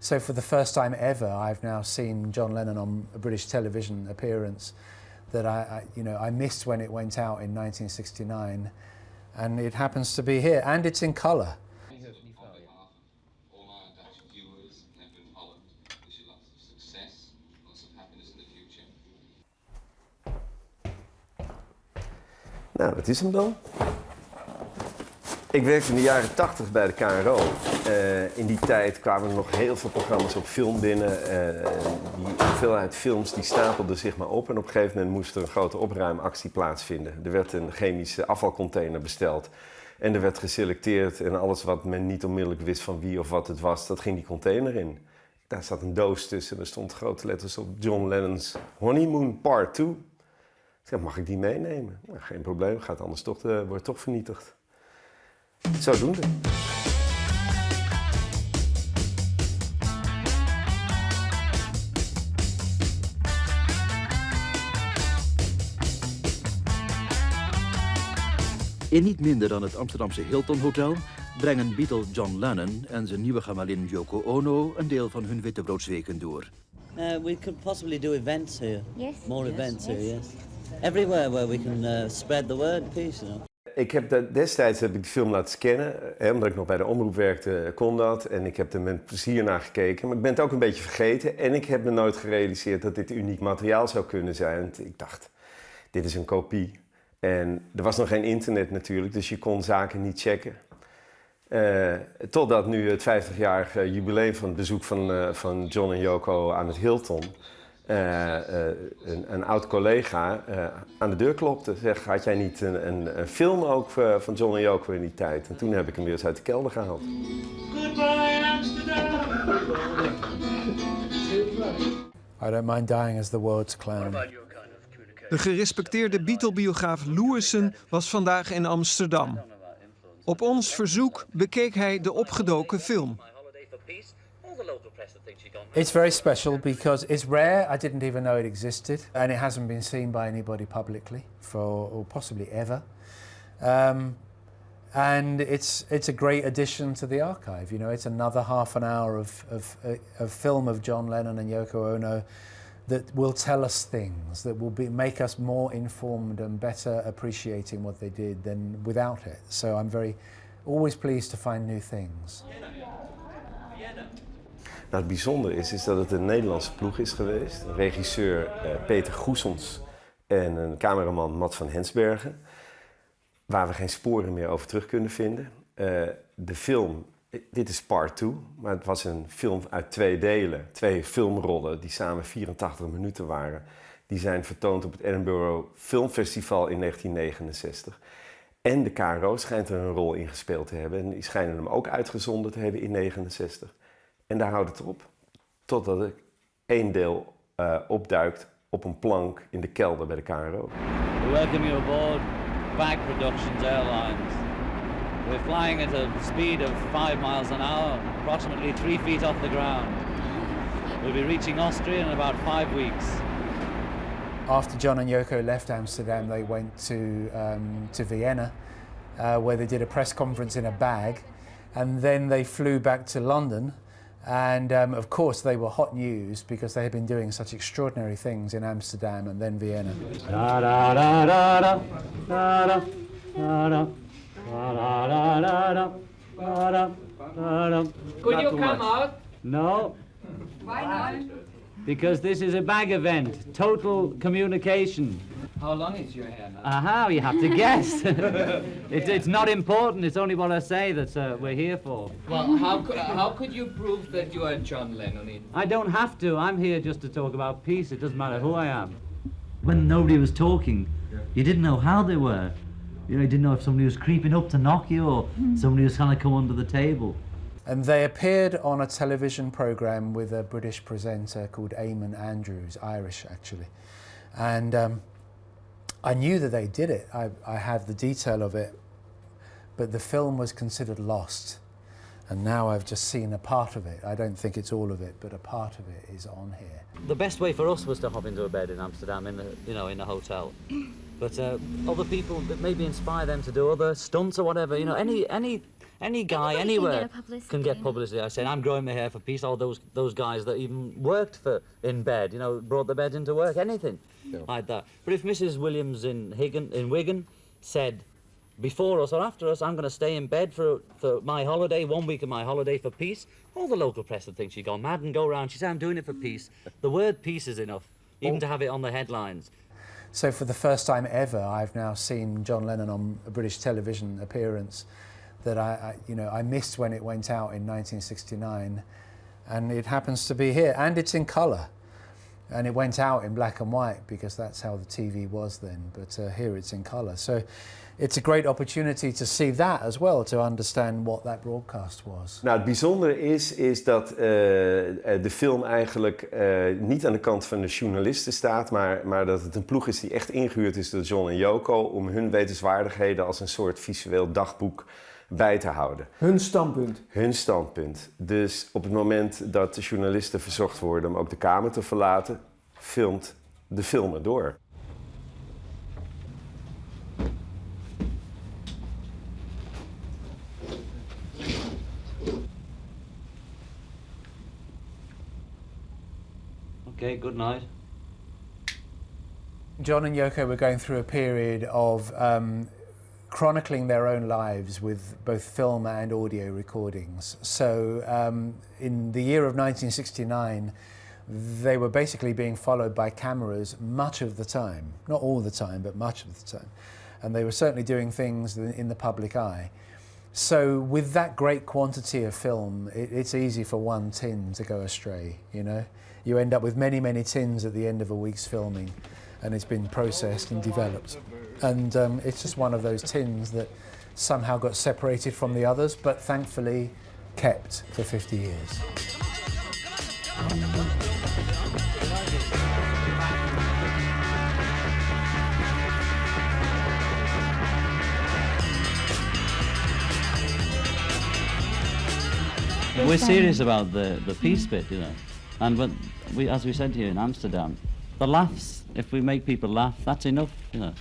So for the first time ever, I've now seen John Lennon on a British television appearance that I missed when it went out in 1969, and it happens to be here, and it's in colour. Nou, dat is hem dan. Ik werkte in de jaren 80 bij de KRO. In die tijd kwamen er nog heel veel programma's op film binnen. Die hoeveelheid films die stapelden zich maar op. En op een gegeven moment moest er een grote opruimactie plaatsvinden. Er werd een chemische afvalcontainer besteld. En er werd geselecteerd en alles wat men niet onmiddellijk wist van wie of wat het was, dat ging die container in. Daar zat een doos tussen en er stond grote letters op John Lennon's Honeymoon Part 2. Ik zei, mag ik die meenemen? Nou, geen probleem, gaat anders toch, wordt toch vernietigd. Zodoende. In niet minder dan het Amsterdamse Hilton Hotel brengen Beatle John Lennon en zijn nieuwe gemalin Yoko Ono een deel van hun wittebroodsweken door. We could possibly do events here. Yes. More events here, yes. Everywhere where we can spread the word, peace, you know. Destijds heb ik de film laten scannen, omdat ik nog bij de omroep werkte, kon dat. En ik heb er met plezier naar gekeken, maar ik ben het ook een beetje vergeten. En ik heb me nooit gerealiseerd dat dit uniek materiaal zou kunnen zijn. Want ik dacht, dit is een kopie. En er was nog geen internet natuurlijk, dus je kon zaken niet checken. Totdat nu het 50-jarige jubileum van het bezoek van John en Yoko aan het Hilton... een oud collega aan de deur klopte. Zeg, had jij niet een film ook van John en Yoko in die tijd? En toen heb ik hem weer eens uit de kelder gehaald. Goodbye Amsterdam. I don't mind dying as the world's clown. De gerespecteerde Beatle-biograaf Lewison was vandaag in Amsterdam. Op ons verzoek bekeek hij de opgedoken film. It's very special because it's rare. I didn't even know it existed, and it hasn't been seen by anybody publicly or possibly ever. And it's a great addition to the archive. You know, it's another half an hour of film of John Lennon and Yoko Ono that will tell us things, that will make us more informed and better appreciating what they did than without it. So I'm always pleased to find new things. Nou, het bijzondere is dat het een Nederlandse ploeg is geweest. Een regisseur Peter Goesens en een cameraman Mats van Hensbergen. Waar we geen sporen meer over terug kunnen vinden. De film, dit is part 2, maar het was een film uit 2 delen. 2 filmrollen die samen 84 minuten waren. Die zijn vertoond op het Edinburgh Filmfestival in 1969. En de KRO schijnt er een rol in gespeeld te hebben. En die schijnen hem ook uitgezonden te hebben in 1969. En daar houdt het op, totdat er 1 deel opduikt op een plank in de kelder bij de KRO. We welcome you aboard Bag Productions Airlines. We're flying at a speed of 5 miles an hour, approximately 3 feet off the ground. We'll be reaching Austria in about 5 weeks. After John and Yoko left Amsterdam, they went to Vienna, where they did a press conference in a bag, and then they flew back to London. And of course they were hot news because they had been doing such extraordinary things in Amsterdam and then Vienna. Could you come out? No. Why not? Because this is a bag event, total communication. How long is your hair now? Aha, you have to guess. It's not important, it's only what I say that we're here for. Well, how could you prove that you are John Lennon? I don't have to, I'm here just to talk about peace, it doesn't matter who I am. When nobody was talking, you didn't know how they were. You didn't know if somebody was creeping up to knock you or somebody was trying to come under the table. And they appeared on a television programme with a British presenter called Eamon Andrews, Irish actually. And I knew that they did it. I have the detail of it, but the film was considered lost. And now I've just seen a part of it. I don't think it's all of it, but a part of it is on here. The best way for us was to hop into a bed in Amsterdam in the hotel. But other people, that maybe inspire them to do other stunts or whatever. Any Any guy Anybody anywhere can get publicity. can get publicity. I say, I'm growing my hair for peace. All those guys that even worked in bed, you know, brought the bed into work, anything like that. But if Mrs. Williams in Wigan said, before us or after us, I'm going to stay in bed for my holiday, 1 week of my holiday for peace, all the local press would think she'd gone mad and go around. She said, I'm doing it for peace. The word peace is enough, even to have it on the headlines. So for the first time ever, I've now seen John Lennon on a British television appearance that I missed when it went out in 1969, and it happens to be here, and it's in colour, and it went out in black and white because that's how the TV was then, but here it's in colour. So it's a great opportunity to see that as well, to understand what that broadcast was. Nou, het bijzondere is dat de film eigenlijk niet aan de kant van de journalisten staat, maar dat het een ploeg is die echt ingehuurd is door John en Yoko om hun wetenswaardigheden als een soort visueel dagboek bij te houden. Hun standpunt. Hun standpunt. Dus op het moment dat de journalisten verzocht worden om ook de kamer te verlaten, filmt de filmer door. Okay, good night. John and Yoko were going through a period of chronicling their own lives with both film and audio recordings. So in the year of 1969, they were basically being followed by cameras much of the time. Not all the time, but much of the time. And they were certainly doing things in the public eye. So with that great quantity of film, it's easy for one tin to go astray, you know? You end up with many, many tins at the end of a week's filming, and it's been processed and developed. And it's just one of those tins that somehow got separated from the others, but thankfully kept for 50 years. We're serious about the peace bit, you know. And as we said here in Amsterdam, the laughs, if we make people laugh, that's enough, you know.